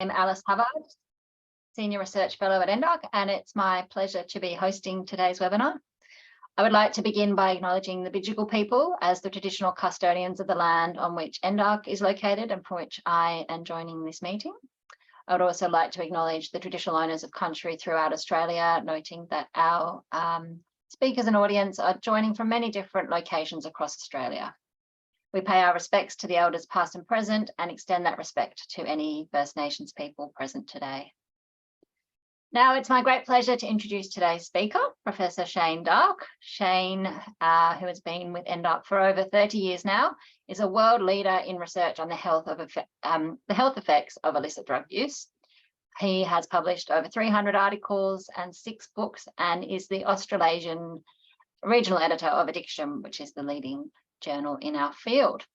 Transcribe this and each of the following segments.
I'm Alice Hubbard, Senior Research Fellow at NDOC, and it's my pleasure to be hosting today's webinar. I would like to begin by acknowledging the Bidjigal people as the traditional custodians of the land on which NDOC is located and from which I am joining this meeting. I would also like to acknowledge the traditional owners of country throughout Australia, noting that our speakers and audience are joining from many different locations across Australia. We pay our respects to the elders past and present and extend that respect to any First Nations people present today. Now it's my great pleasure to introduce today's speaker, Professor Shane Darke. Shane, who has been with NDOC for over 30 years now, is a world leader in research on the health effects of illicit drug use. He has published over 300 articles and 6 books and is the Australasian regional editor of Addiction, which is the leading journal in our field.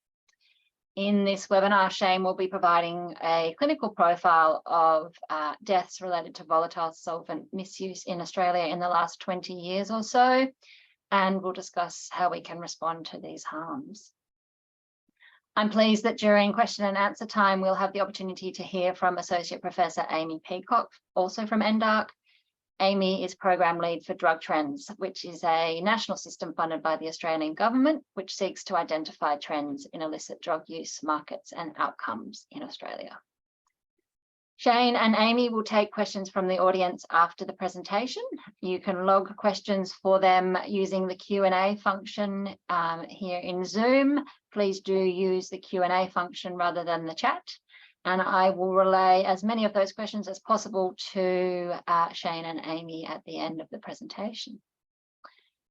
In this webinar, Shane will be providing a clinical profile of deaths related to volatile solvent misuse in Australia in the last 20 years or so, and we'll discuss how we can respond to these harms. I'm pleased that during question and answer time, we'll have the opportunity to hear from Associate Professor Amy Peacock, also from NDOC. Amy is Program Lead for Drug Trends, which is a national system funded by the Australian government, which seeks to identify trends in illicit drug use, markets and outcomes in Australia. Shane and Amy will take questions from the audience after the presentation. You can log questions for them using the Q&A function here in Zoom. Please do use the Q&A function rather than the chat. And I will relay as many of those questions as possible to Shane and Amy at the end of the presentation.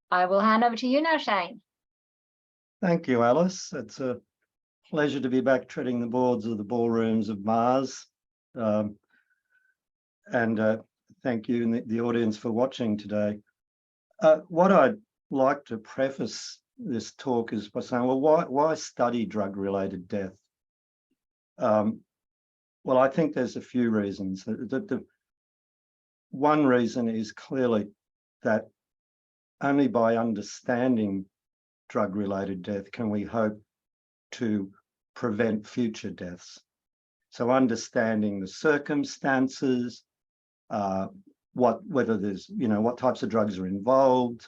I will hand over to you now, Shane. Thank you, Alice. It's a pleasure to be back treading the boards of the ballrooms of Mars. Thank you and the audience for watching today. What I'd like to preface this talk is by saying, well, why study drug-related death? Well, I think there's a few reasons. The one reason is clearly that only by understanding drug-related death can we hope to prevent future deaths. So understanding the circumstances, whether there's, what types of drugs are involved,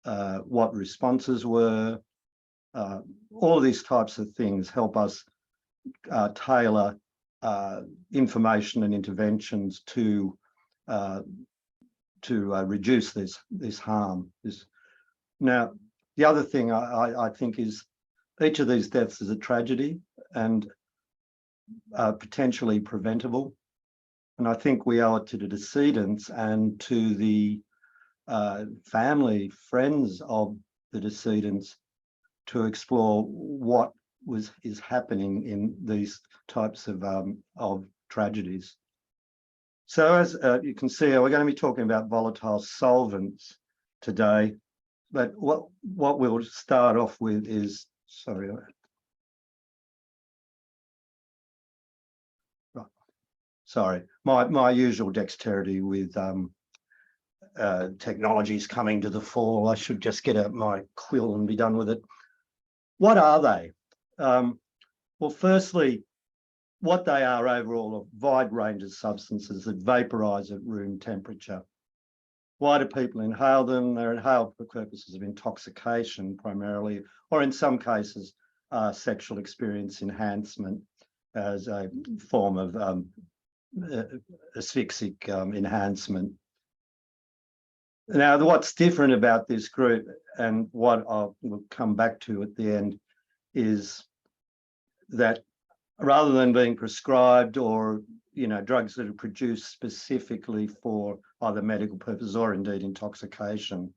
what responses were, all of these types of things help us tailor information and interventions to reduce this harm. Now, the other thing I think is each of these deaths is a tragedy and potentially preventable. And I think we owe it to the decedents and to the family, friends of the decedents to explore what is happening in these types of tragedies. So as you can see, we're going to be talking about volatile solvents today, but what we'll start off with is, my usual dexterity with technologies coming to the fore. I should just get out my quill and be done with it. What are they? Well, firstly, what they are overall, a wide range of substances that vaporize at room temperature. Why do people inhale them? They're inhaled for purposes of intoxication primarily, or in some cases, sexual experience enhancement as a form of asphyxic enhancement. Now, what's different about this group and what I'll come back to at the end is that rather than being prescribed or drugs that are produced specifically for either medical purposes or indeed intoxication,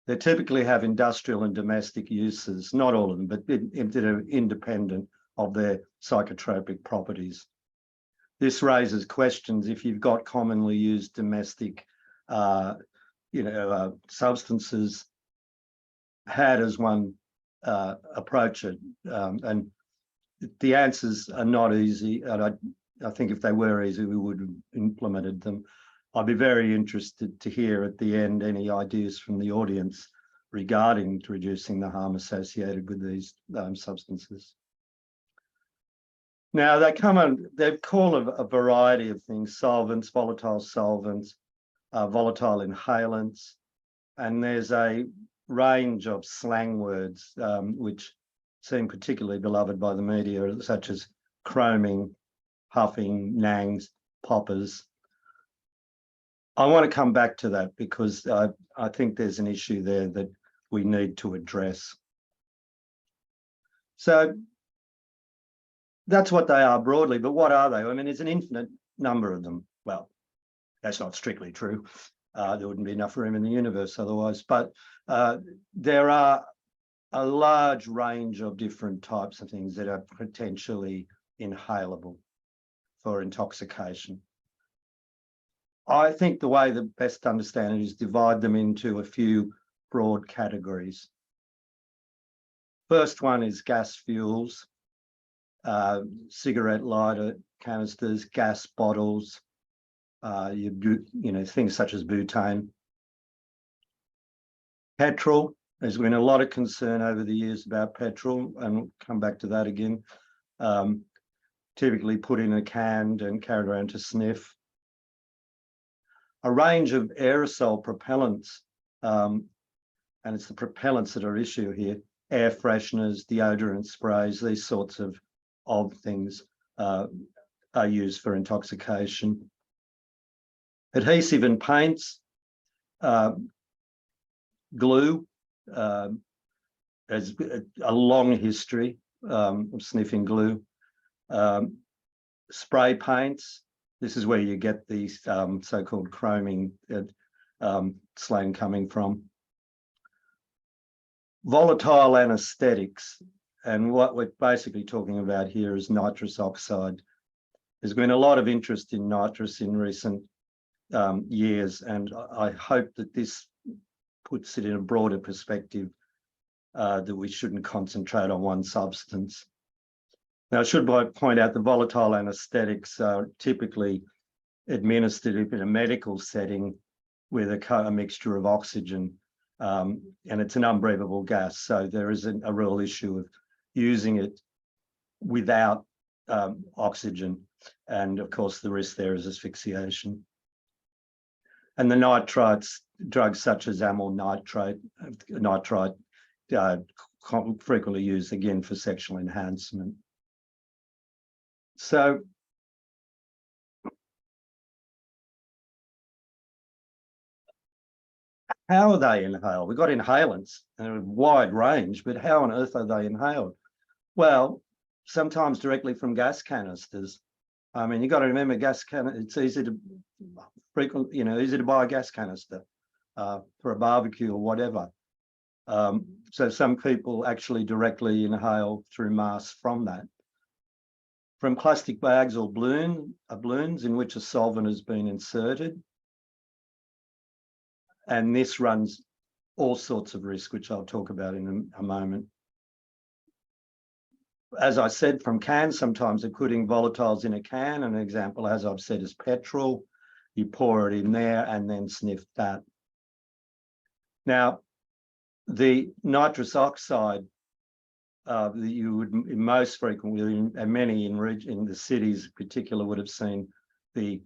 they typically have industrial and domestic uses, not all of them, but that are independent of their psychotropic properties. This raises questions if you've got commonly used domestic substances, how does one approach it? And the answers are not easy, and I think if they were easy, we would have implemented them. I'd be very interested to hear at the end any ideas from the audience regarding reducing the harm associated with these substances. Now they call a variety of things: solvents, volatile solvents, volatile inhalants, and there's a range of slang words which seem particularly beloved by the media, such as chroming, huffing, nangs, poppers. I want to come back to that because I think there's an issue there that we need to address. So that's what they are broadly, but what are they? I mean, there's an infinite number of them. Well, that's not strictly true. There wouldn't be enough room in the universe otherwise, but there are a large range of different types of things that are potentially inhalable for intoxication. I think the way that best to understand it is divide them into a few broad categories. First one is gas fuels, cigarette lighter canisters, gas bottles, things such as butane. Petrol, there's been a lot of concern over the years about petrol, and we'll come back to that again. Typically put in a can and carried around to sniff. A range of aerosol propellants, and it's the propellants that are issue here: air fresheners, deodorant sprays, these sorts of things are used for intoxication. Adhesive and paints, glue, there's a long history of sniffing glue. Spray paints, this is where you get these so-called chroming slang coming from. Volatile anaesthetics, and what we're basically talking about here is nitrous oxide. There's been a lot of interest in nitrous in recent years, and I hope that this puts it in a broader perspective, that we shouldn't concentrate on one substance. Now, I should point out the volatile anaesthetics are typically administered in a medical setting with a mixture of oxygen, and it's an unbreathable gas. So there isn't a real issue of using it without oxygen. And of course, the risk there is asphyxiation. And the nitrites, drugs such as amyl nitrite, frequently used again for sexual enhancement. So how are they inhaled? We've got inhalants, a wide range, but how on earth are they inhaled? Well, sometimes directly from gas canisters. I mean, you've got to remember it's easy to easy to buy a gas canister for a barbecue or whatever. So some people actually directly inhale through masks from that. From plastic bags or balloons in which a solvent has been inserted. And this runs all sorts of risk, which I'll talk about in a moment. As I said, from cans, sometimes they're putting volatiles in a can. An example, as I've said, is petrol. You pour it in there and then sniff that. Now, the nitrous oxide that you would most frequently, and many in the cities in particular, would have seen the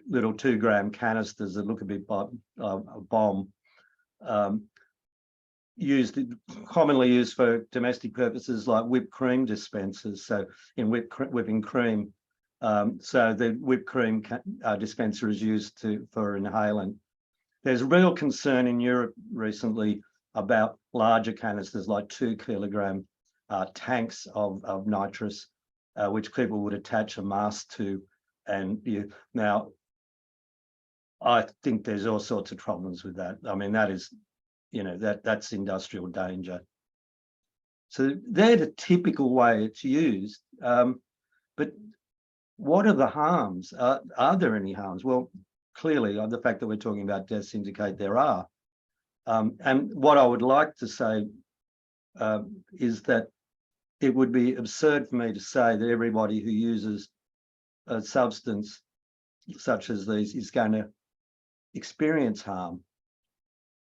little 2-gram canisters that look a bit like a bomb, commonly used for domestic purposes like whipped cream dispensers. So in whipping cream, so the whipped cream dispenser is used for inhalant. There's real concern in Europe recently about larger canisters, like 2-kilogram tanks of nitrous, which people would attach a mask to. And now, I think there's all sorts of problems with that. I mean, that is, that's industrial danger. So they're the typical way it's used. But what are the harms? Are there any harms? Well, clearly, the fact that we're talking about deaths indicate there are. And what I would like to say is that it would be absurd for me to say that everybody who uses a substance such as these is going to experience harm,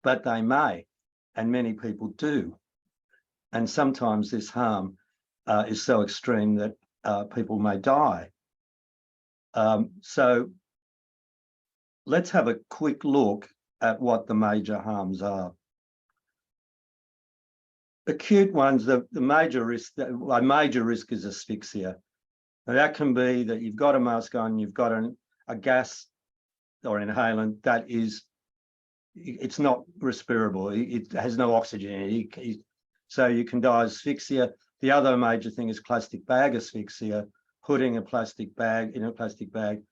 but they may, and many people do. And sometimes this harm is so extreme that people may die. So let's have a quick look at what the major harms are. Acute ones, the major risk, a major risk is asphyxia. Now that can be that you've got a mask on, you've got a gas or inhalant that is, it's not respirable, it has no oxygen in it, so you can die of asphyxia. The other major thing is plastic bag asphyxia, putting a plastic bag in a plastic bag,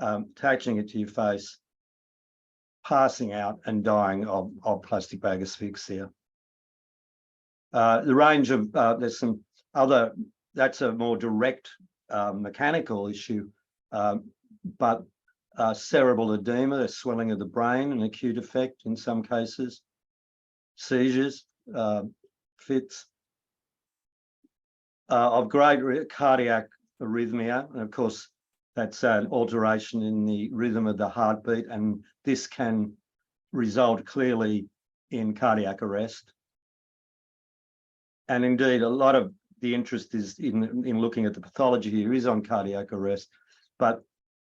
attaching it to your face, passing out and dying of plastic bag asphyxia. The range of, there's some other, that's a more direct mechanical issue, but cerebral edema, the swelling of the brain, an acute effect in some cases, seizures, fits, of great cardiac arrhythmia, and of course that's an alteration in the rhythm of the heartbeat, and this can result clearly in cardiac arrest. And indeed, a lot of the interest is in looking at the pathology here is on cardiac arrest, but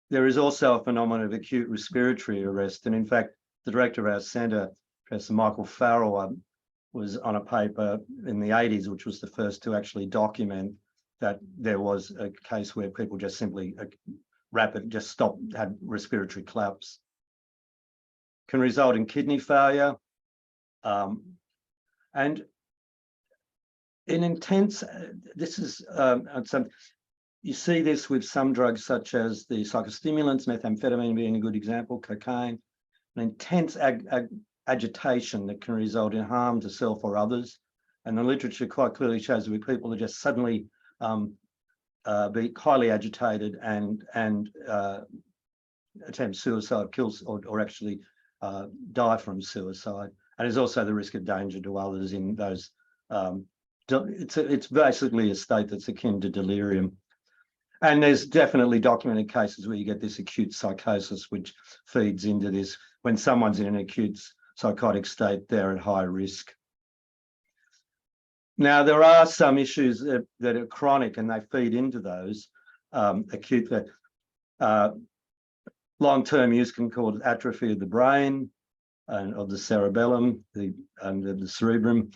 there is also a phenomenon of acute respiratory arrest. And in fact, the director of our centre, Professor Michael Farrell, was on a paper in the 80s, which was the first to actually document that there was a case where people just simply just stopped, had respiratory collapse. Can result in kidney failure. And in intense, this is you see this with some drugs such as the psychostimulants, methamphetamine being a good example, cocaine, an intense agitation that can result in harm to self or others. And the literature quite clearly shows that people are just suddenly be highly agitated and attempt suicide, kills, or actually die from suicide. And there's also the risk of danger to others in those. It's basically a state that's akin to delirium. And there's definitely documented cases where you get this acute psychosis, which feeds into this. When someone's in an acute psychotic state, they're at high risk. Now, there are some issues that are chronic and they feed into those. Acute, long-term use can cause atrophy of the brain and of the cerebellum, and the cerebrum.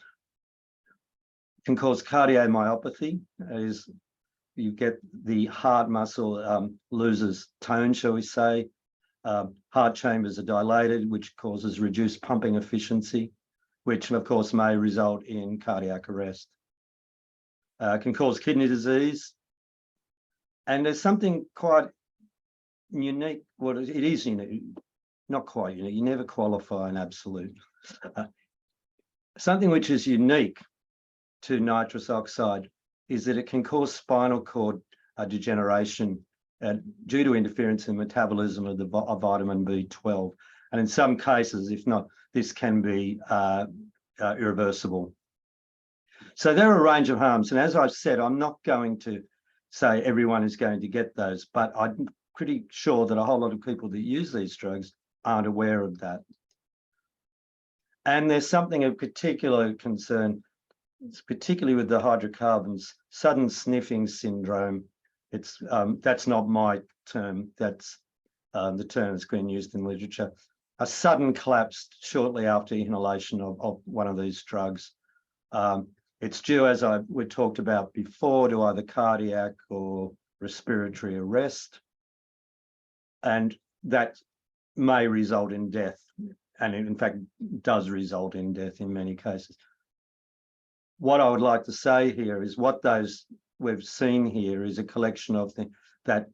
Can cause cardiomyopathy, as you get the heart muscle loses tone, shall we say. Heart chambers are dilated, which causes reduced pumping efficiency, which of course may result in cardiac arrest. Can cause kidney disease. And there's something quite unique, well, it is unique, not quite unique, you never qualify an absolute. Something which is unique to nitrous oxide is that it can cause spinal cord degeneration due to interference in metabolism of vitamin B12. And in some cases, if not, this can be irreversible. So there are a range of harms. And as I've said, I'm not going to say everyone is going to get those, but I'm pretty sure that a whole lot of people that use these drugs aren't aware of that. And there's something of particular concern, particularly with the hydrocarbons, sudden sniffing syndrome. It's that's not my term, that's the term that's been used in literature. A sudden collapse shortly after inhalation of one of these drugs. It's due, as we talked about before, to either cardiac or respiratory arrest, and that may result in death, and it in fact does result in death in many cases. What I would like to say here is what those we've seen here is a collection of that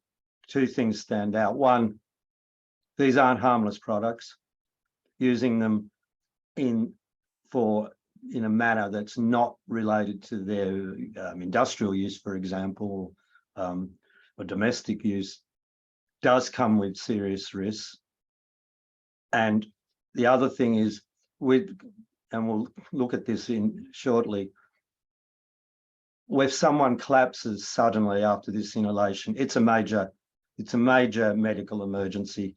two things stand out. One, these aren't harmless products. Using them in a manner that's not related to their industrial use, for example, or domestic use, does come with serious risks. And the other thing is, and we'll look at this shortly, if someone collapses suddenly after this inhalation, it's a major medical emergency.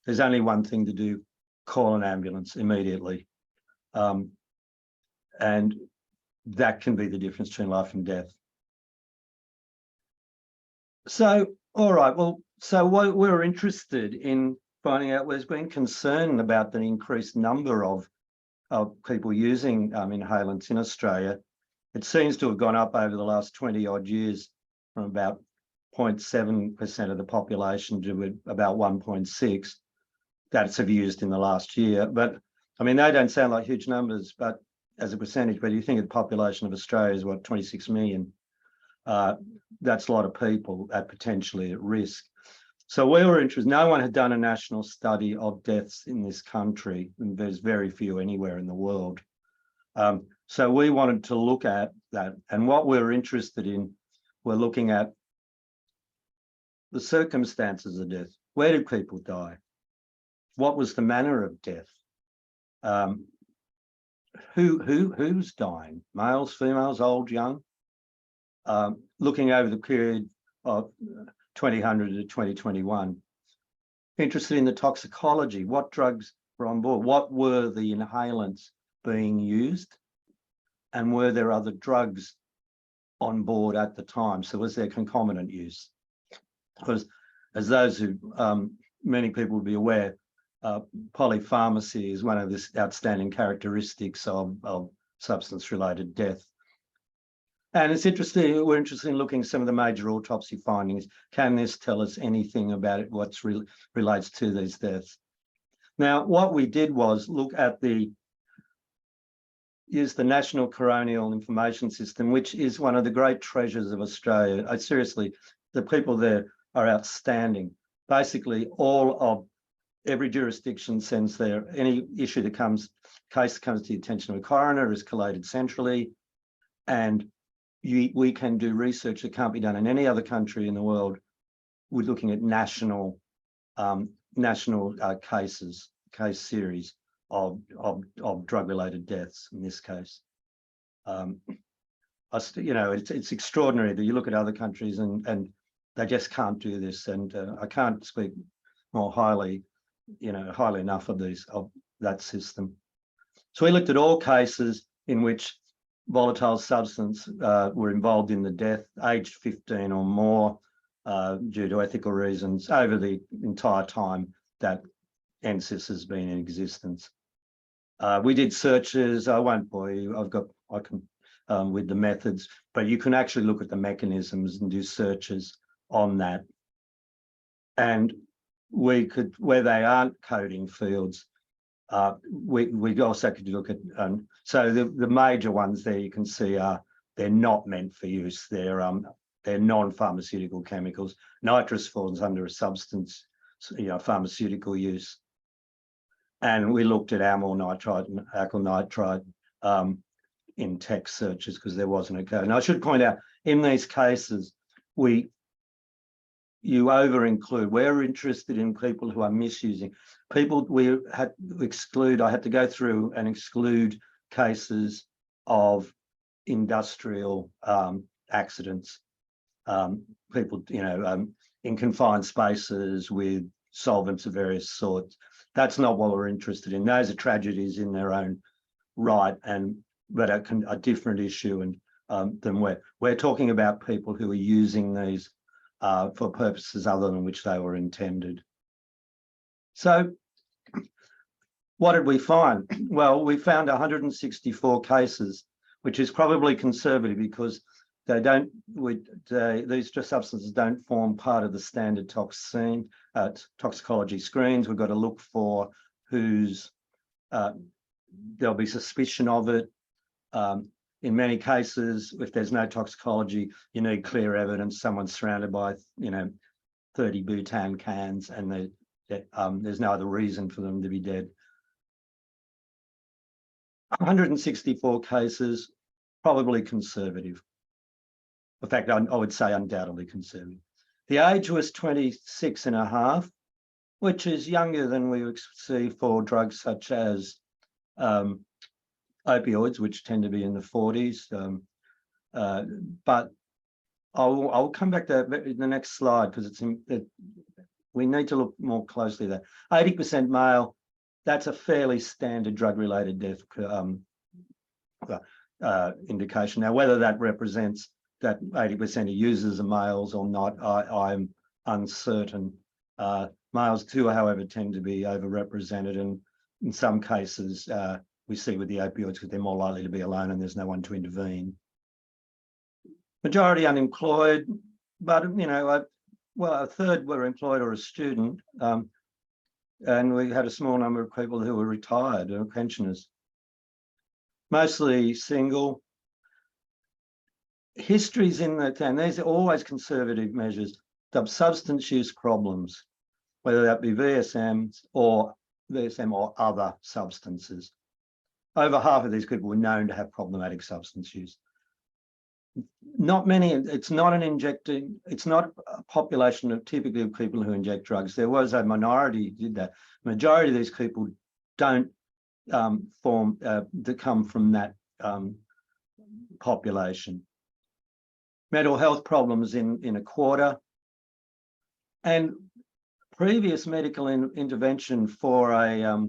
There's only one thing to do: call an ambulance immediately. And that can be the difference between life and death. So, all right, well, so what we're interested in finding out, there's been concern about the increased number of people using inhalants in Australia. It seems to have gone up over the last 20 odd years from about 0.7% of the population to about 1.6 that's have used in the last year. But I mean, they don't sound like huge numbers, but as a percentage, but you think of the population of Australia is what, 26 million. That's a lot of people that potentially at risk. So we were interested, no one had done a national study of deaths in this country, and there's very few anywhere in the world. So we wanted to look at that. And what we're interested in, we're looking at the circumstances of death. Where did people die? What was the manner of death? Who's dying? Males, females, old, young? Looking over the period of 2000 to 2021. Interested in the toxicology. What drugs were on board? What were the inhalants being used? And were there other drugs on board at the time? So was there concomitant use? Because as those who, many people will be aware, polypharmacy is one of the outstanding characteristics of substance-related death. And it's interesting, we're interested in looking at some of the major autopsy findings. Can this tell us anything about it, what's relates to these deaths? Now, what we did was look at use the National Coronial Information System, which is one of the great treasures of Australia. Seriously, the people there are outstanding. Basically, every jurisdiction sends any issue that case comes to the attention of a coroner is collated centrally, and we can do research that can't be done in any other country in the world. We're looking at national case series of drug-related deaths in this case. It's extraordinary that you look at other countries and they just can't do this. And I can't speak more highly enough of that system. So we looked at all cases in which volatile substance were involved in the death, aged 15 or more, due to ethical reasons over the entire time that NSIS has been in existence. We did searches. I won't bore you. I can with the methods, but you can actually look at the mechanisms and do searches on that. And we could, where they aren't coding fields, we also could look at, so the major ones there you can see they're not meant for use. They're non-pharmaceutical chemicals. Nitrous falls under a substance, pharmaceutical use. And we looked at amyl nitrite and alkyl nitrite in text searches because there wasn't a code. And I should point out, in these cases, you over-include. We're interested in people who are misusing. I had to go through and exclude cases of industrial accidents, people, in confined spaces with solvents of various sorts. That's not what we're interested in. Those are tragedies in their own right, but a different issue. And than we're talking about people who are using these for purposes other than which they were intended. So what did we find? Well, we found 164 cases, which is probably conservative because these substances don't form part of the standard toxicology screens. We've got to look for there'll be suspicion of it. In many cases, if there's no toxicology, you need clear evidence. Someone's surrounded by, 30 butane cans, and there's no other reason for them to be dead. 164 cases, probably conservative. In fact, I would say undoubtedly conservative. The age was 26 and a half, which is younger than we would see for drugs such as opioids, which tend to be in the 40s. But I'll come back to that in the next slide because we need to look more closely there. 80% male, that's a fairly standard drug-related death indication. Now, whether that represents that 80% of users are males or not, I'm uncertain. Males too, however, tend to be overrepresented, and in some cases, we see with the opioids because they're more likely to be alone and there's no one to intervene. Majority unemployed, but well, a third were employed or a student, and we had a small number of people who were retired or pensioners. Mostly single. Histories in the town, these are always conservative measures. The substance use problems, whether that be VSM or other substances. Over half of these people were known to have problematic substance use. Not many, it's not a population of typically of people who inject drugs. There was a minority who did that. Majority of these people don't that come from that population. Mental health problems in a quarter, and previous medical intervention for a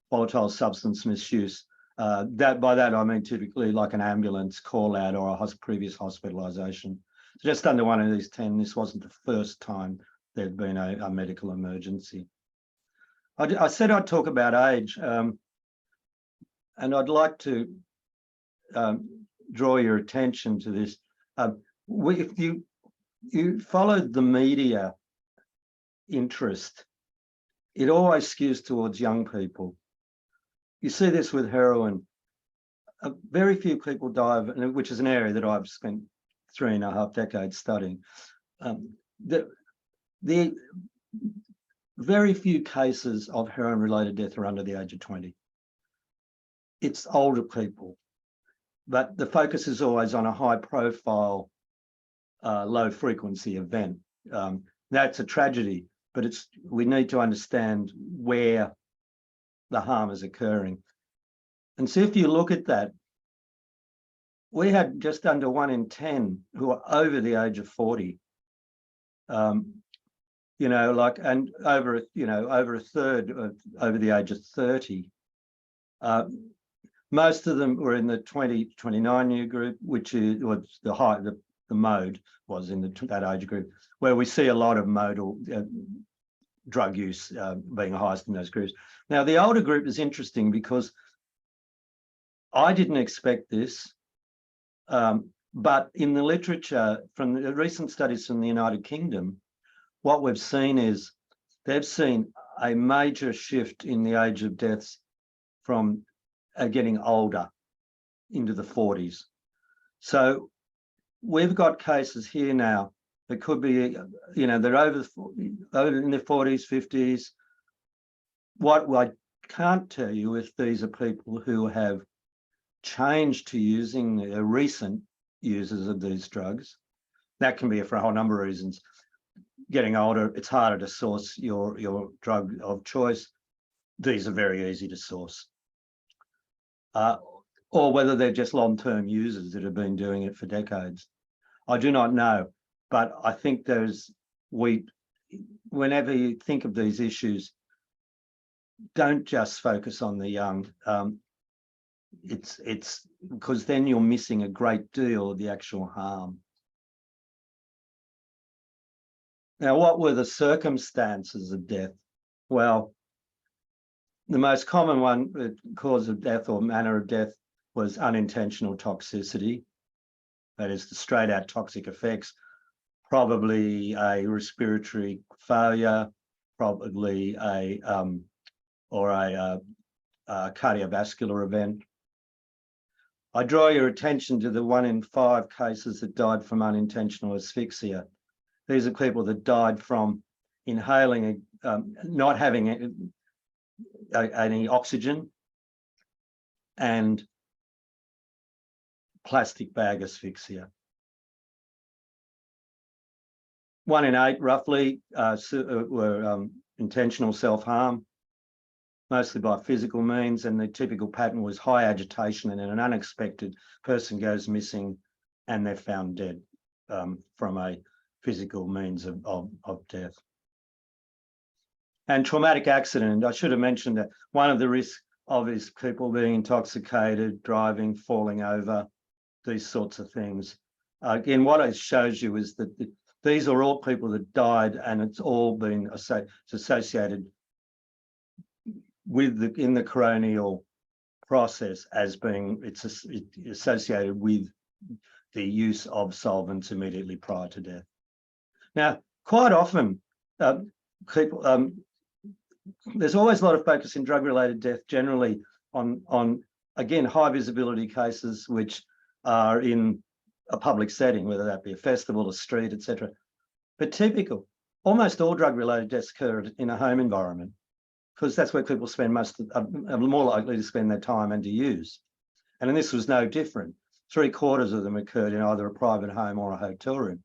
volatile substance misuse. By that I mean typically like an ambulance call out or a previous hospitalisation. So just under 1 of these 10, this wasn't the first time there'd been a medical emergency. I said I'd talk about age, and I'd like to draw your attention to this. If you followed the media interest, it always skews towards young people. You see this with heroin. Very few people die of it, which is an area that I've spent 3.5 decades studying. The very few cases of heroin-related death are under the age of 20. It's older people, but the focus is always on a high-profile, low-frequency event. That's a tragedy, but we need to understand where the harm is occurring. And so if you look at that, we had just under 1 in 10 who are over the age of 40. And over a third over the age of 30. Most of them were in the 20 to 29 year group, which was the mode was in that age group, where we see a lot of modal drug use being highest in those groups. Now, the older group is interesting because I didn't expect this, but in the literature from the recent studies from the United Kingdom, what we've seen is they've seen a major shift in the age of deaths from getting older into the 40s. So we've got cases here now that could be, they're over in their 40s, 50s. What I can't tell you if these are people who have changed to using recent users of these drugs. That can be for a whole number of reasons. Getting older, it's harder to source your drug of choice. These are very easy to source. Or whether they're just long-term users that have been doing it for decades. I do not know, but I think whenever you think of these issues, don't just focus on the young. It's because then you're missing a great deal of the actual harm. Now, what were the circumstances of death? Well, the most common cause of death or manner of death was unintentional toxicity. That is the straight out toxic effects, probably a respiratory failure, probably a cardiovascular event. I draw your attention to the 1 in 5 cases that died from unintentional asphyxia. These are people that died from inhaling, not having any oxygen, and plastic bag asphyxia. 1 in 8 roughly were intentional self-harm, mostly by physical means, and the typical pattern was high agitation, and then an unexpected person goes missing and they're found dead from a physical means of death. And traumatic accident, I should have mentioned that one of the risks obvious people being intoxicated, driving, falling over, these sorts of things. Again, what it shows you is that these are all people that died, and it's all been associated with in the coronial process as being it's associated with the use of solvents immediately prior to death. Now, quite often, people there's always a lot of focus in drug-related death generally on again high visibility cases which are in a public setting, whether that be a festival, a street, etc. But typical, almost all drug-related deaths occur in a home environment, because that's where people spend are more likely to spend their time and to use. And this was no different. 3/4 of them occurred in either a private home or a hotel room.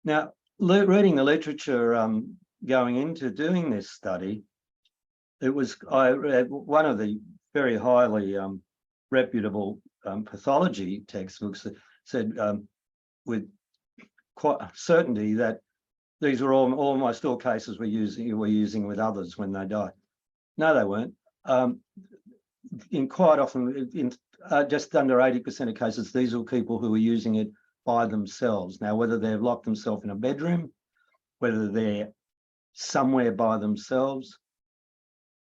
Now, reading the literature going into doing this study, I read one of the very highly reputable pathology textbooks that said with quite certainty that these were almost all cases we're using with others when they die. No, they weren't. In quite often, in just under 80% of cases, these are people who are using it by themselves. Now, whether they've locked themselves in a bedroom, whether they're somewhere by themselves,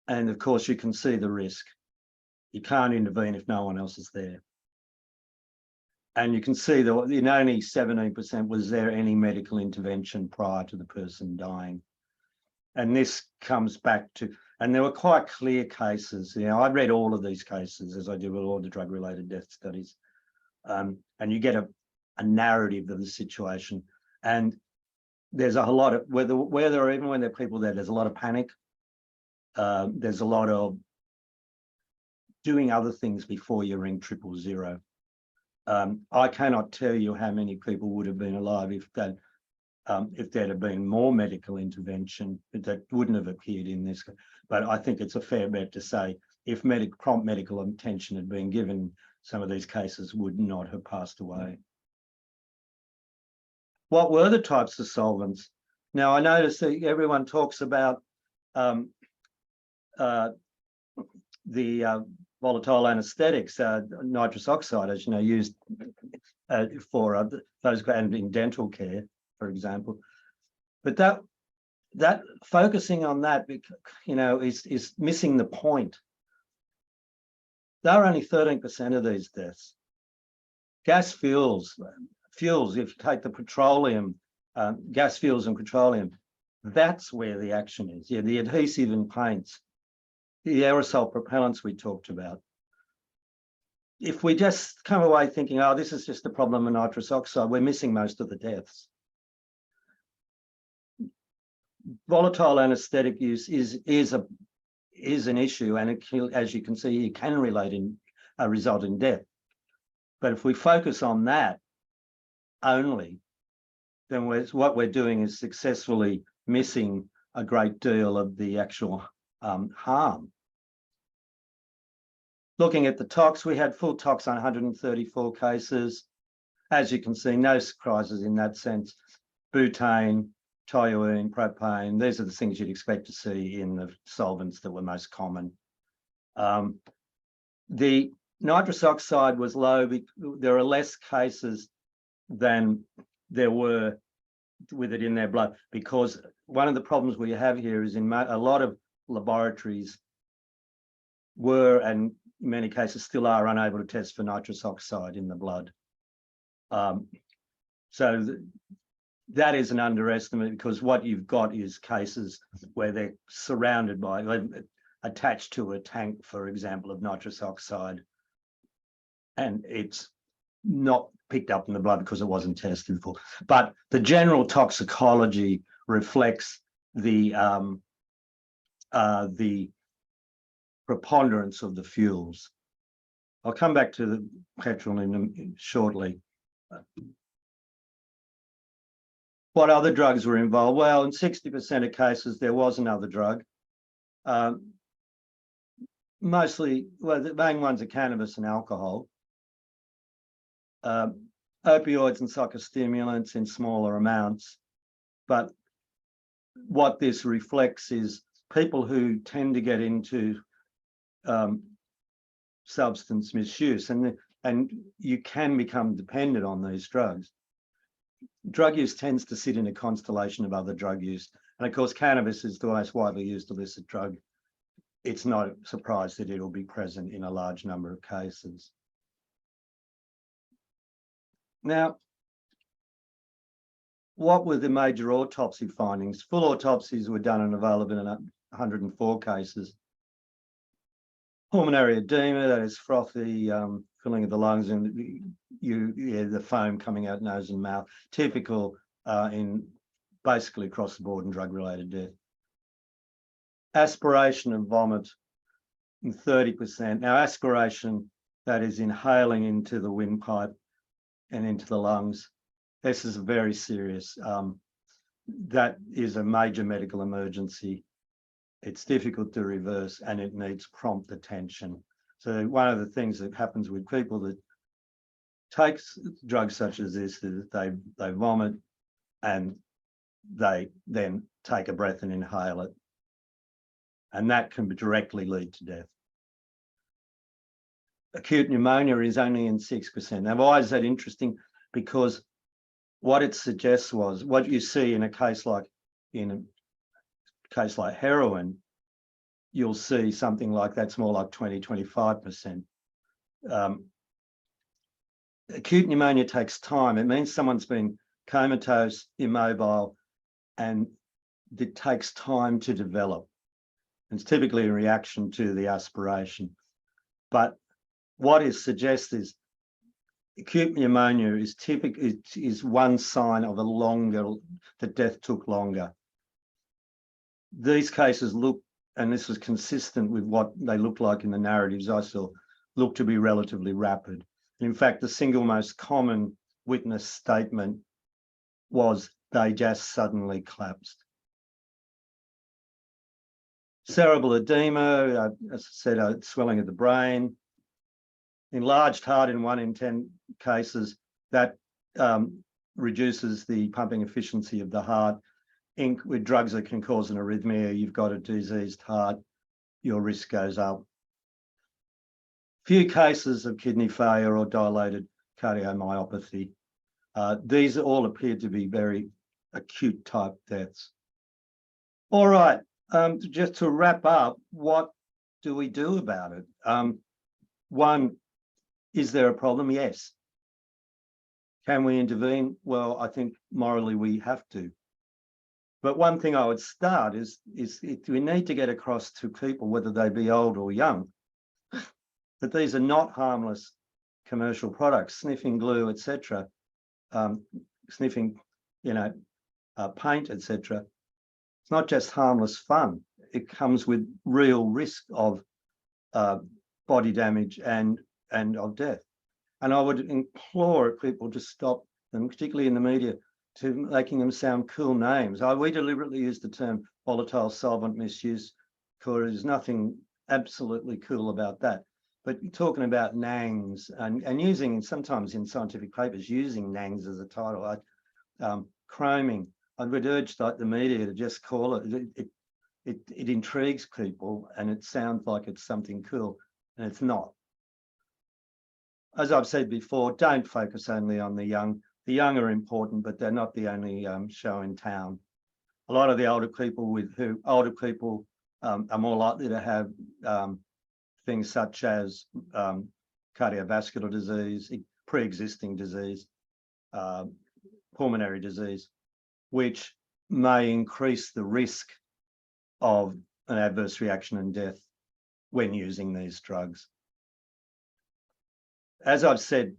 and of course you can see the risk. You can't intervene if no one else is there. And you can see that in only 17% was there any medical intervention prior to the person dying. And this comes back to, and there were quite clear cases. You know, I read all of these cases as I do with all the drug-related death studies. And you get a narrative of the situation. And there's a lot of, even when there are people there, there's a lot of panic. There's a lot of doing other things before you ring 000. I cannot tell you how many people would have been alive if there'd have been more medical intervention that wouldn't have appeared in this. But I think it's a fair bet to say if prompt medical attention had been given, some of these cases would not have passed away. What were the types of solvents? Now, I notice that everyone talks about the volatile anaesthetics, nitrous oxide, as you know, used for those and in dental care, for example. But that focusing on that, you know, is missing the point. There are only 13% of these deaths. Gas fuels, if you take the petroleum, gas fuels and petroleum, that's where the action is. Yeah, the adhesive and paints, the aerosol propellants we talked about. If we just come away thinking, oh, this is just a problem of nitrous oxide, we're missing most of the deaths. Volatile anaesthetic use is an issue, and it can, as you can see, it can result in death. But if we focus on that only, then what we're doing is successfully missing a great deal of the actual harm. Looking at the tox, we had full tox on 134 cases. As you can see, no surprises in that sense. Butane, toluene, propane, these are the things you'd expect to see in the solvents that were most common. The nitrous oxide was low. There are less cases than there were with it in their blood, because one of the problems we have here is in a lot of laboratories were, and in many cases still are, unable to test for nitrous oxide in the blood. So that is an underestimate, because what you've got is cases where they're surrounded by, attached to a tank, for example, of nitrous oxide, and it's not picked up in the blood because it wasn't tested for. But the general toxicology reflects the preponderance of the fuels. I'll come back to the petroleum shortly. What other drugs were involved? Well, in 60% of cases, there was another drug. Mostly, well, the main ones are cannabis and alcohol. Opioids and psychostimulants in smaller amounts. But what this reflects is people who tend to get into substance misuse, and you can become dependent on these drugs. Drug use tends to sit in a constellation of other drug use, and of course cannabis is the most widely used illicit drug. It's not a surprise that it'll be present in a large number of cases. Now, what were the major autopsy findings? Full autopsies were done and available in 104 cases. Pulmonary edema, that is frothy filling of the lungs and the foam coming out nose and mouth, typical in basically across the board in drug-related death. Aspiration and vomit in 30%. Now, aspiration, that is inhaling into the windpipe and into the lungs. This is very serious. That is a major medical emergency. It's difficult to reverse and it needs prompt attention. So one of the things that happens with people that take drugs such as this is that they vomit and they then take a breath and inhale it. And that can directly lead to death. Acute pneumonia is only in 6%. Now, why is that interesting? Because what it suggests was what you see in a case like heroin, you'll see something like that's more like 20-25%. Acute pneumonia takes time. It means someone's been comatose, immobile, and it takes time to develop. It's typically a reaction to the aspiration. But what is suggests is acute pneumonia is one sign of that death took longer. These cases look, and this was consistent with what they looked like in the narratives I saw, look to be relatively rapid. In fact, the single most common witness statement was they just suddenly collapsed. Cerebral edema, as I said, swelling of the brain. Enlarged heart in 1 in 10 cases, that reduces the pumping efficiency of the heart. With drugs that can cause an arrhythmia, you've got a diseased heart, your risk goes up. Few cases of kidney failure or dilated cardiomyopathy. These all appear to be very acute type deaths. All right, just to wrap up, what do we do about it? One, is there a problem? Yes. Can we intervene? Well, I think morally we have to. But one thing I would start is we need to get across to people, whether they be old or young, that these are not harmless commercial products. Sniffing glue, etc., sniffing, paint, etc. It's not just harmless fun. It comes with real risk of body damage and of death. And I would implore people to stop them, particularly in the media, to making them sound cool names. We deliberately use the term volatile solvent misuse because there's nothing absolutely cool about that. But talking about NANGs and using, sometimes in scientific papers, using NANGs as a title, chroming, I would urge the media to just call it. It intrigues people and it sounds like it's something cool, and it's not. As I've said before, don't focus only on the young. The young are important, but they're not the only show in town. A lot of the older people are more likely to have things such as cardiovascular disease, pre-existing disease, pulmonary disease, which may increase the risk of an adverse reaction and death when using these drugs. As I've said,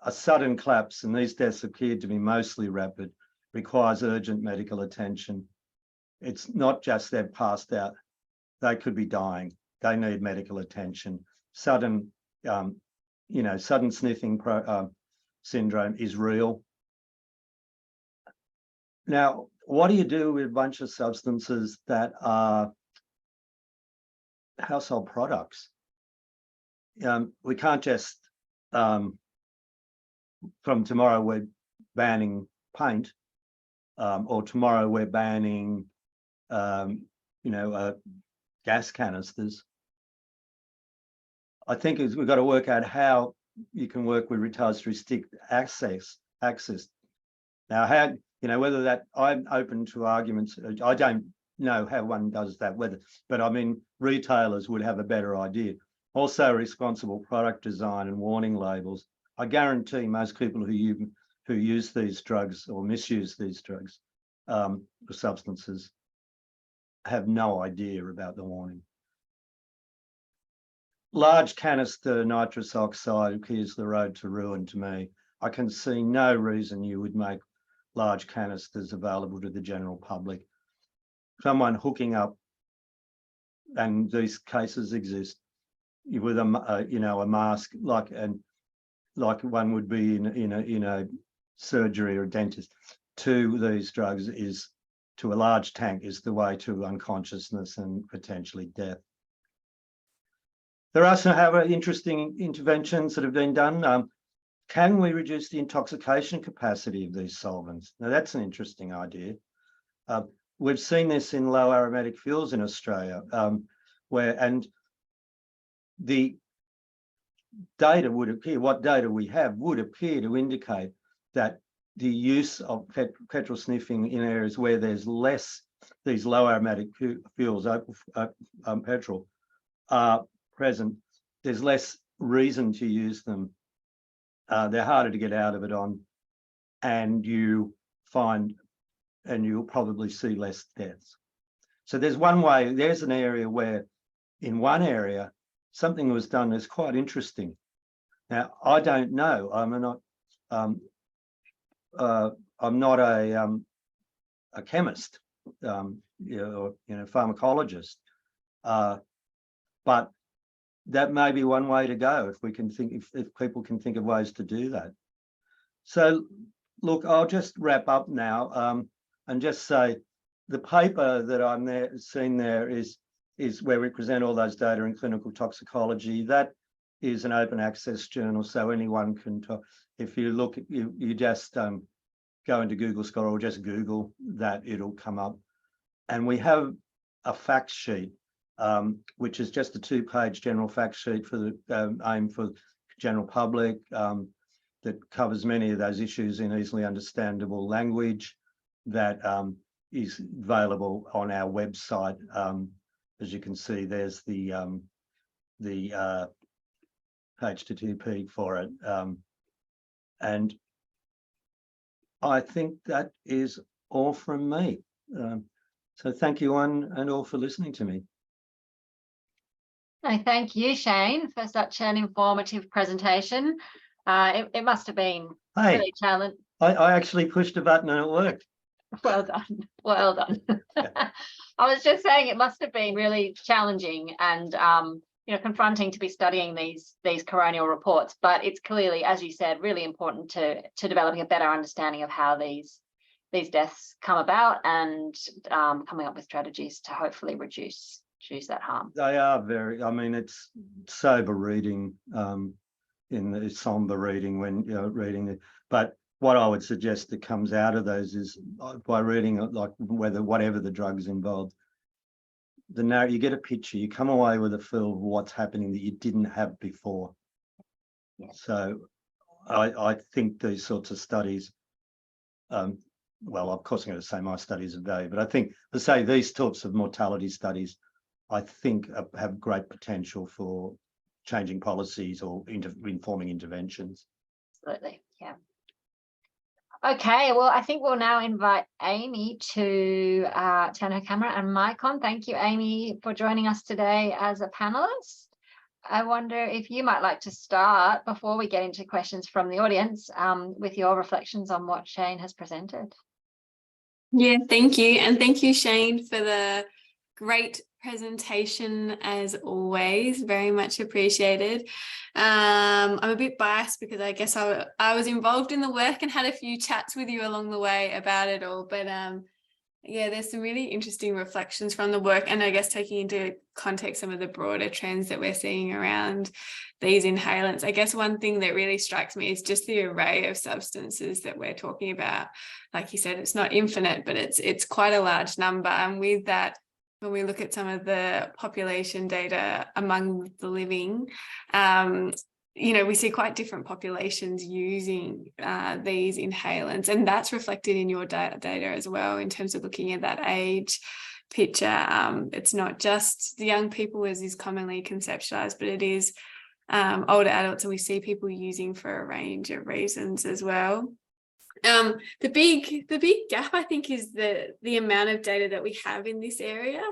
a sudden collapse, and these deaths appeared to be mostly rapid, requires urgent medical attention. It's not just they've passed out, they could be dying. They need medical attention. Sudden sniffing syndrome is real. Now, what do you do with a bunch of substances that are household products? We can't just, from tomorrow we're banning paint, or tomorrow we're banning, gas canisters. I think we've got to work out how you can work with retards to restrict access. Now, how, whether that, I'm open to arguments. I don't know how one does that, but I mean, retailers would have a better idea. Also, responsible product design and warning labels. I guarantee most people who use these drugs or misuse these drugs or substances have no idea about the warning. Large canister nitrous oxide appears the road to ruin to me. I can see no reason you would make large canisters available to the general public. Someone hooking up, and these cases exist, with a mask like one would be in a surgery or a dentist, to these drugs is to a large tank is the way to unconsciousness and potentially death. There are some interesting interventions that have been done. Can we reduce the intoxication capacity of these solvents? Now, that's an interesting idea. We've seen this in low aromatic fuels in Australia, and the data would appear, what data we have would appear to indicate that the use of petrol sniffing in areas where there's less, these low aromatic fuels, petrol, are present, there's less reason to use them. They're harder to get out of it on, and you'll probably see less deaths. So there's one way, there's an area where in one area, something was done that's quite interesting. Now, I don't know, I'm not a chemist, pharmacologist, but that may be one way to go if we can think, if people can think of ways to do that. So, look, I'll just wrap up now and just say the paper that I'm seeing there is where we present all those data in clinical toxicology. That is an open access journal, so anyone can talk. If you look, you just go into Google Scholar or just Google that, it'll come up. And we have a fact sheet, which is just a 2-page general fact sheet for the aim for general public, that covers many of those issues in easily understandable language, that is available on our website. As you can see, there's the HTTP for it. And I think that is all from me. So thank you one and all for listening to me. No, thank you, Shane, for such an informative presentation. It must have been really challenging. I actually pushed a button and it worked. Well done. Well done. I was just saying it must have been really challenging and confronting to be studying these coronial reports, but it's clearly, as you said, really important to developing a better understanding of how these deaths come about and coming up with strategies to hopefully reduce that harm. They are very, I mean, it's sober reading, it's somber reading when you're reading it, but what I would suggest that comes out of those is by reading like whatever the drugs involved, you get a picture, you come away with a feel of what's happening that you didn't have before. Yeah. So I think these sorts of studies, well, of course I'm going to say my studies are value, but I think to say these sorts of mortality studies, I think have great potential for changing policies or informing interventions. Absolutely, yeah. Okay, well, I think we'll now invite Amy to turn her camera and mic on. Thank you, Amy, for joining us today as a panelist. I wonder if you might like to start before we get into questions from the audience with your reflections on what Shane has presented. Yeah, thank you. And thank you, Shane, for the great presentation as always. Very much appreciated. I'm a bit biased because I guess I was involved in the work and had a few chats with you along the way about it all. But yeah, there's some really interesting reflections from the work, and I guess taking into context some of the broader trends that we're seeing around these inhalants. I guess one thing that really strikes me is just the array of substances that we're talking about. Like you said, it's not infinite, but it's quite a large number. And with that when we look at some of the population data among the living, we see quite different populations using these inhalants, and that's reflected in your data as well in terms of looking at that age picture. It's not just the young people as is commonly conceptualized, but it is older adults, and we see people using for a range of reasons as well. The big gap, I think, is the amount of data that we have in this area.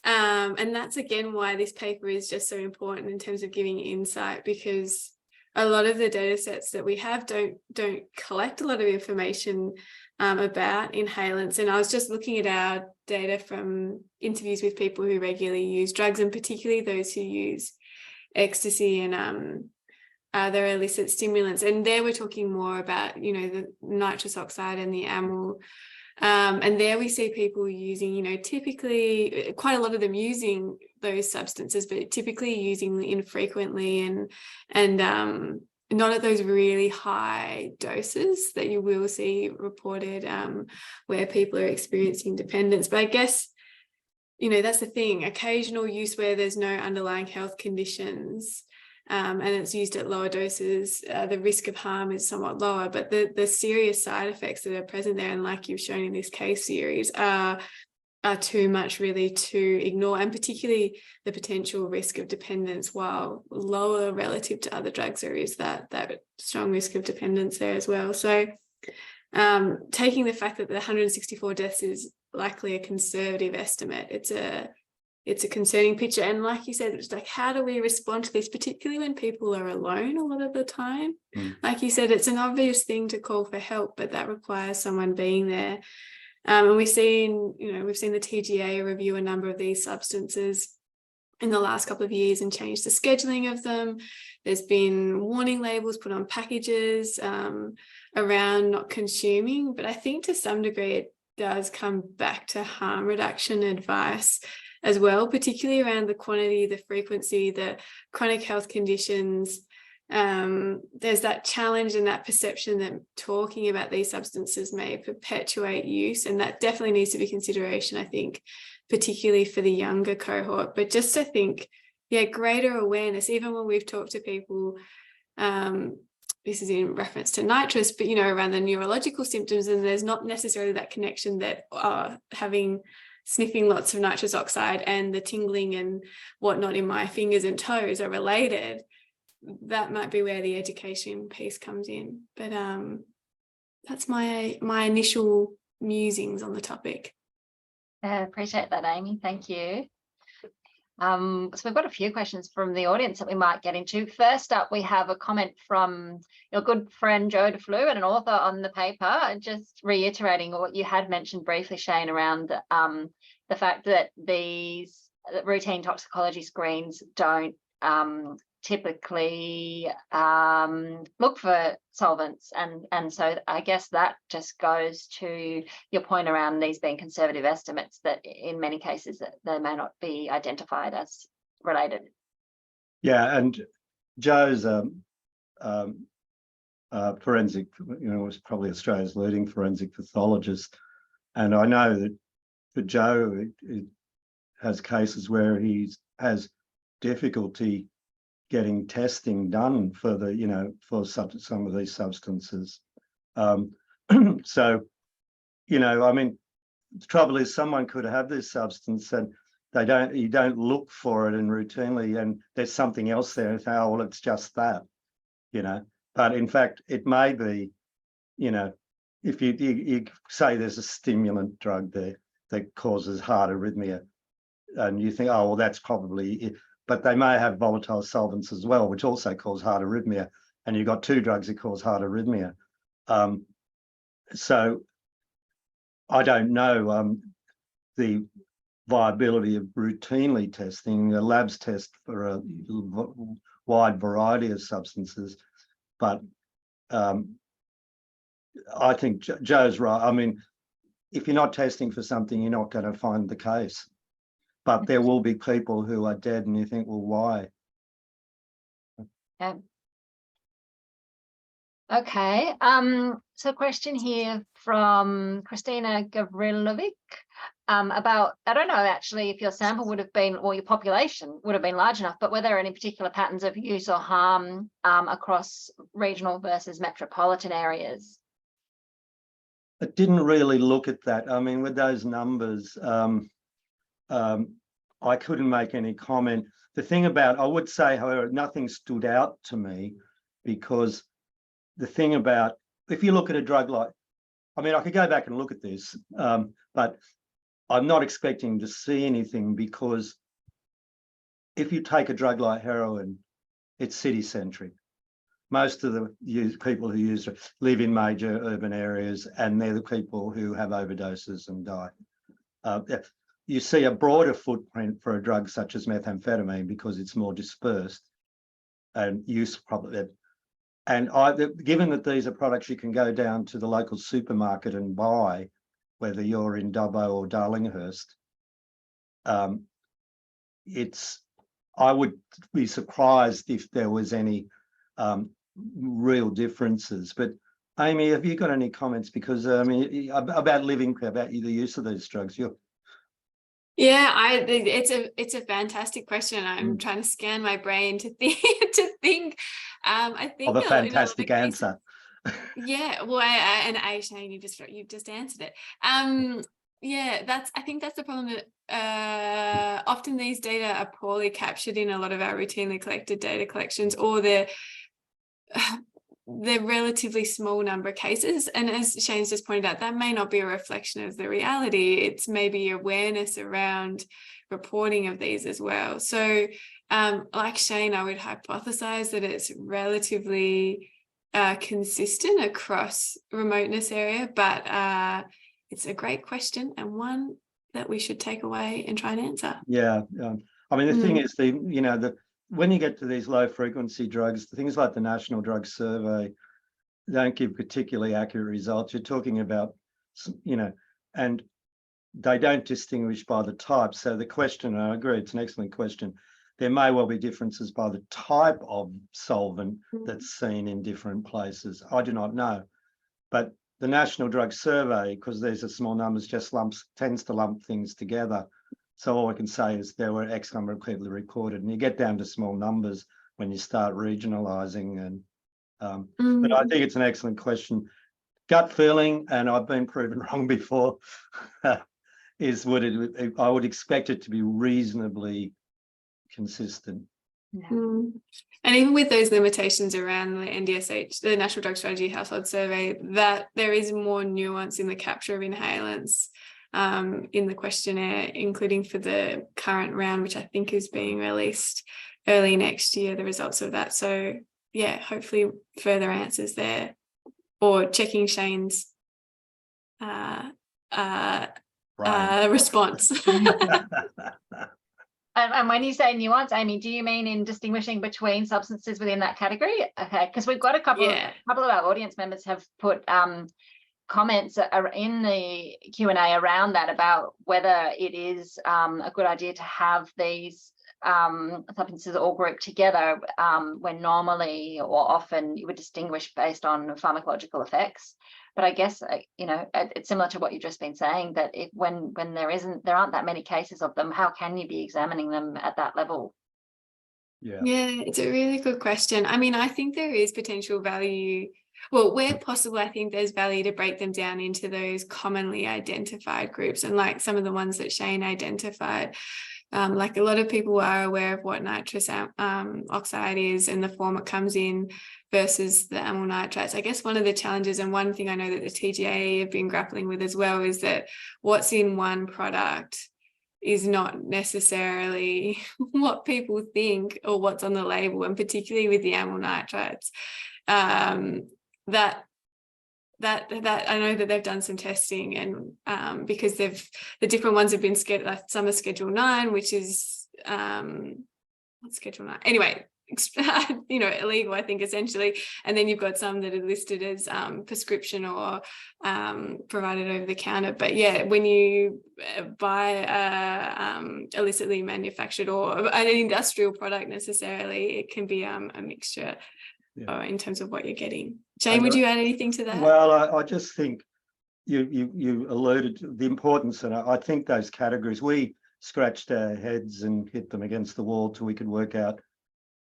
And that's again why this paper is just so important in terms of giving insight, because a lot of the data sets that we have don't collect a lot of information about inhalants. And I was just looking at our data from interviews with people who regularly use drugs, and particularly those who use ecstasy and their illicit stimulants. And there we're talking more about, the nitrous oxide and the amyl. And there we see people using, typically quite a lot of them using those substances, but typically using infrequently and not at those really high doses that you will see reported where people are experiencing dependence. But I guess, that's the thing, occasional use where there's no underlying health conditions and it's used at lower doses, the risk of harm is somewhat lower, but the serious side effects that are present there, and like you've shown in this case series, are too much really to ignore, and particularly the potential risk of dependence, while lower relative to other drugs, there is that strong risk of dependence there as well. So taking the fact that the 164 deaths is likely a conservative estimate, it's a concerning picture. And like you said, it's like, how do we respond to this, particularly when people are alone a lot of the time? Like you said, it's an obvious thing to call for help, but that requires someone being there. And we've seen the TGA review a number of these substances in the last couple of years and change the scheduling of them. There's been warning labels put on packages around not consuming, but I think to some degree it does come back to harm reduction advice as well, particularly around the quantity, the frequency, the chronic health conditions. There's that challenge and that perception that talking about these substances may perpetuate use, and that definitely needs to be consideration, I think, particularly for the younger cohort. But just I think, greater awareness, even when we've talked to people, this is in reference to nitrous, but around the neurological symptoms, and there's not necessarily that connection that sniffing lots of nitrous oxide and the tingling and whatnot in my fingers and toes are related. That might be where the education piece comes in. But that's my initial musings on the topic. I appreciate that, Amy. Thank you. So we've got a few questions from the audience that we might get into. First up, we have a comment from your good friend Joe DeFleu, and an author on the paper, just reiterating what you had mentioned briefly, Shane, around the fact that these routine toxicology screens don't typically look for solvents, and so I guess that just goes to your point around these being conservative estimates, that in many cases that they may not be identified as related. Yeah, and Joe's forensic, was probably Australia's leading forensic pathologist, and I know that for Joe it has cases where he has difficulty getting testing done for the for some of these substances. So I mean, the trouble is someone could have this substance and you don't look for it and routinely, and there's something else there and say, oh well, it's just that, but in fact it may be, if you say there's a stimulant drug there that causes heart arrhythmia, and you think, oh well, that's probably it. But they may have volatile solvents as well, which also cause heart arrhythmia, and you've got two drugs that cause heart arrhythmia. So I don't know the viability of routinely testing. The labs test for a wide variety of substances, but I think Joe's right. I mean, if you're not testing for something, you're not going to find the case. But there will be people who are dead and you think, well, why? Yeah. Okay. So a question here from Christina Gavrilovic. about, I don't know actually if your sample would have been, or your population would have been large enough, but were there any particular patterns of use or harm across regional versus metropolitan areas? I didn't really look at that. I mean, with those numbers, I couldn't make any comment. The thing about, I would say, however, nothing stood out to me, because the thing about, if you look at a drug like, I mean, I could go back and look at this, but I'm not expecting to see anything, because if you take a drug like heroin, it's city-centric. Most of the people who use it live in major urban areas, and they're the people who have overdoses and die. You see a broader footprint for a drug such as methamphetamine because it's more dispersed and use probably. And given that these are products you can go down to the local supermarket and buy, whether you're in Dubbo or Darlinghurst, I would be surprised if there was any real differences. But Amy, have you got any comments? Because I mean, about the use of these drugs. Yeah, it's a fantastic question. I'm trying to scan my brain to think. I think of a fantastic answer. Yeah, well, Shane, you've just answered it. Yeah, I think that's the problem, that often these data are poorly captured in a lot of our routinely collected data collections, or they're relatively small number of cases. And as Shane's just pointed out, that may not be a reflection of the reality. It's maybe awareness around reporting of these as well. So like Shane, I would hypothesize that it's relatively consistent across remoteness area, but it's a great question, and one that we should take away and try and answer. Yeah. I mean, the thing is, when you get to these low frequency drugs, things like the National Drug Survey don't give particularly accurate results. You're talking about, and they don't distinguish by the type. So the question, I agree, it's an excellent question. There may well be differences by the type of solvent that's seen in different places. I do not know. But the National Drug Survey, because these are small numbers, just tends to lump things together. So all I can say is there were X number of people reported, and you get down to small numbers when you start regionalising. And but I think it's an excellent question. Gut feeling, and I've been proven wrong before, is I would expect it to be reasonably consistent. Yeah. And even with those limitations around the NDSH, the National Drug Strategy Household Survey, that there is more nuance in the capture of inhalants in the questionnaire, including for the current round, which I think is being released early next year, the results of that. So yeah, hopefully further answers there, or checking Shane's response. And when you say nuance, Amy, do you mean in distinguishing between substances within that category? Okay, because we've got a couple of our audience members have put comments in the Q&A around that, about whether it is a good idea to have these substances all grouped together when normally or often you would distinguish based on pharmacological effects. But I guess, it's similar to what you've just been saying, that when there aren't that many cases of them, how can you be examining them at that level? Yeah, it's a really good question. I mean, I think there is potential value. Well, where possible, I think there's value to break them down into those commonly identified groups. And like some of the ones that Shane identified, like a lot of people are aware of what nitrous oxide is and the form it comes in versus the amyl nitrites. I guess one of the challenges, and one thing I know that the TGA have been grappling with as well, is that what's in one product is not necessarily what people think or what's on the label, and particularly with the amyl nitrites. That I know that they've done some testing, and because the different ones have been scheduled, like some are Schedule 9, which is what's Schedule 9? Anyway, illegal, I think, essentially. And then you've got some that are listed as prescription or provided over the counter. But yeah, when you buy illicitly manufactured or an industrial product necessarily, it can be a mixture. In terms of what you're getting. Shane, would you add anything to that? Well, I just think you alluded to the importance, and I think those categories, we scratched our heads and hit them against the wall till we could work out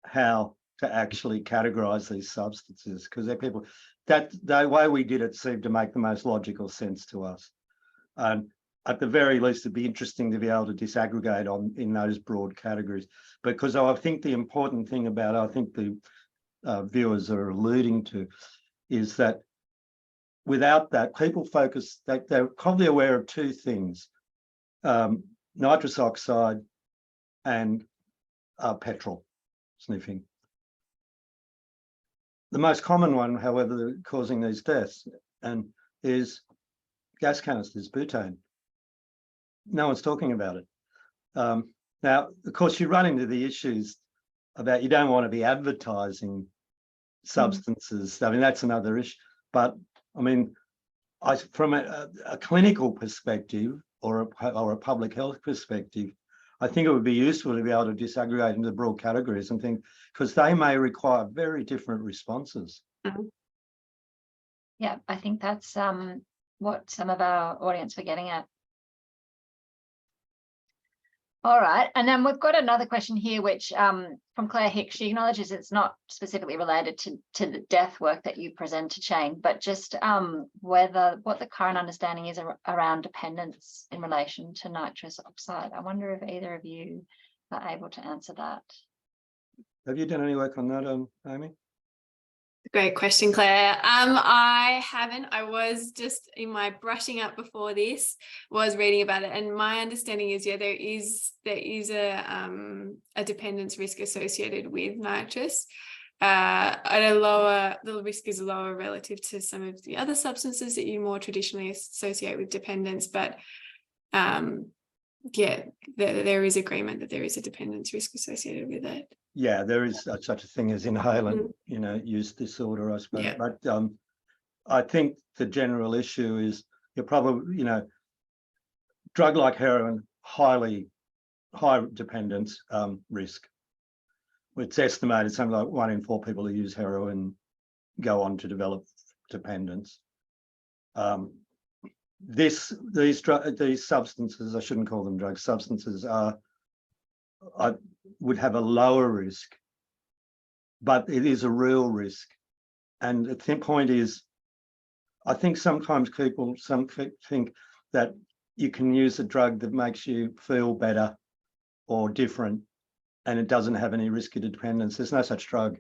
how to actually categorize these substances, because they're people that the way we did it seemed to make the most logical sense to us. At the very least, it'd be interesting to be able to disaggregate in those broad categories, because I think the important thing about it, I think the viewers are alluding to, is that without that, people focus, they're probably aware of two things, nitrous oxide and petrol sniffing. The most common one, however, causing these deaths is gas canisters, butane. No one's talking about it. Now, of course, you run into the issues about you don't want to be advertising substances. I mean, that's another issue. But I mean, from a clinical perspective or a public health perspective, I think it would be useful to be able to disaggregate into broad categories and think, because they may require very different responses. Yeah, I think that's what some of our audience were getting at. All right, and then we've got another question here, which from Claire Hicks. She acknowledges it's not specifically related to the death work that you presented, Shane, but just what the current understanding is around dependence in relation to nitrous oxide. I wonder if either of you are able to answer that. Have you done any work on that, Amy? Great question, Claire. I haven't. I was just in my brushing up before this, was reading about it, and my understanding is, yeah, there is a dependence risk associated with nitrous. At a lower, the risk is lower relative to some of the other substances that you more traditionally associate with dependence, but yeah, there is agreement that there is a dependence risk associated with it. Yeah, there is such a thing as inhalant, use disorder, I suppose. Yeah. But I think the general issue is you're probably, drug like heroin, high dependence risk. It's estimated something like 1 in 4 people who use heroin go on to develop dependence. These substances, I shouldn't call them drugs, substances would have a lower risk, but it is a real risk. And the point is, I think sometimes people think that you can use a drug that makes you feel better or different, and it doesn't have any risk of dependence. There's no such drug.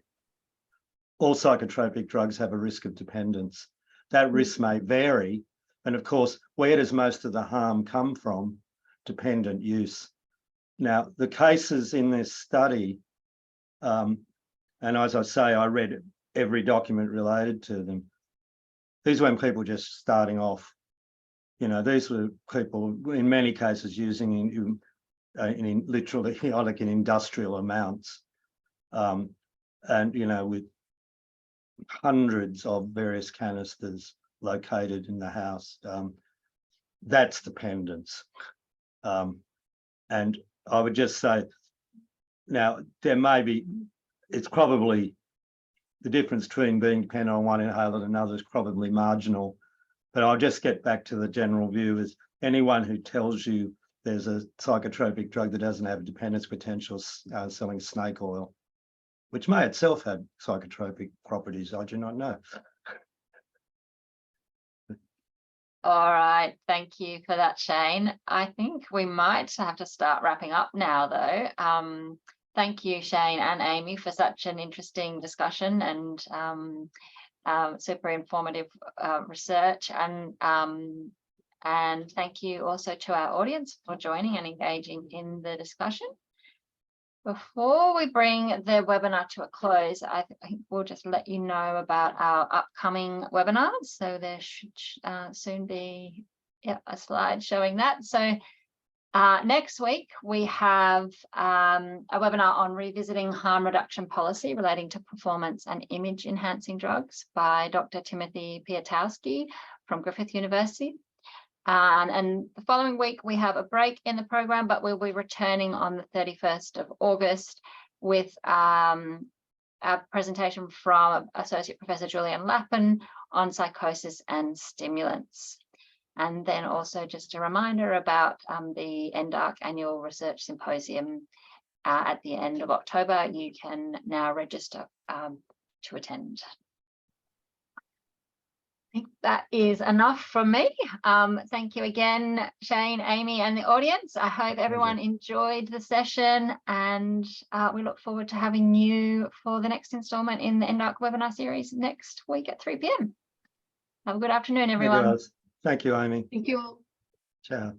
All psychotropic drugs have a risk of dependence. That risk may vary. And of course, where does most of the harm come from? Dependent use. Now, the cases in this study, and as I say, I read every document related to them. These weren't people just starting off. These were people, in many cases, using in literally like in industrial amounts, and with hundreds of various canisters located in the house. That's dependence. And I would just say, now it's probably the difference between being dependent on one inhaler and another is probably marginal, but I'll just get back to the general view is anyone who tells you there's a psychotropic drug that doesn't have dependence potential selling snake oil, which may itself have psychotropic properties, I do not know. All right, thank you for that, Shane. I think we might have to start wrapping up now, though. Thank you, Shane and Amy, for such an interesting discussion and super informative research. And thank you also to our audience for joining and engaging in the discussion. Before we bring the webinar to a close, I think we'll just let you know about our upcoming webinars. So there should soon be a slide showing that. So next week, we have a webinar on revisiting harm reduction policy relating to performance and image enhancing drugs by Dr. Timothy Piatowski from Griffith University. And the following week, we have a break in the program, but we'll be returning on the 31st of August with a presentation from Associate Professor Julian Lappin on psychosis and stimulants. And then also just a reminder about the NDARC Annual Research Symposium at the end of October. You can now register to attend. I think that is enough from me. Thank you again, Shane, Amy, and the audience. I hope everyone enjoyed the session, and we look forward to having you for the next instalment in the NDARC webinar series next week at 3 p.m. Have a good afternoon, everyone. Thank you, Amy. Thank you all. Ciao.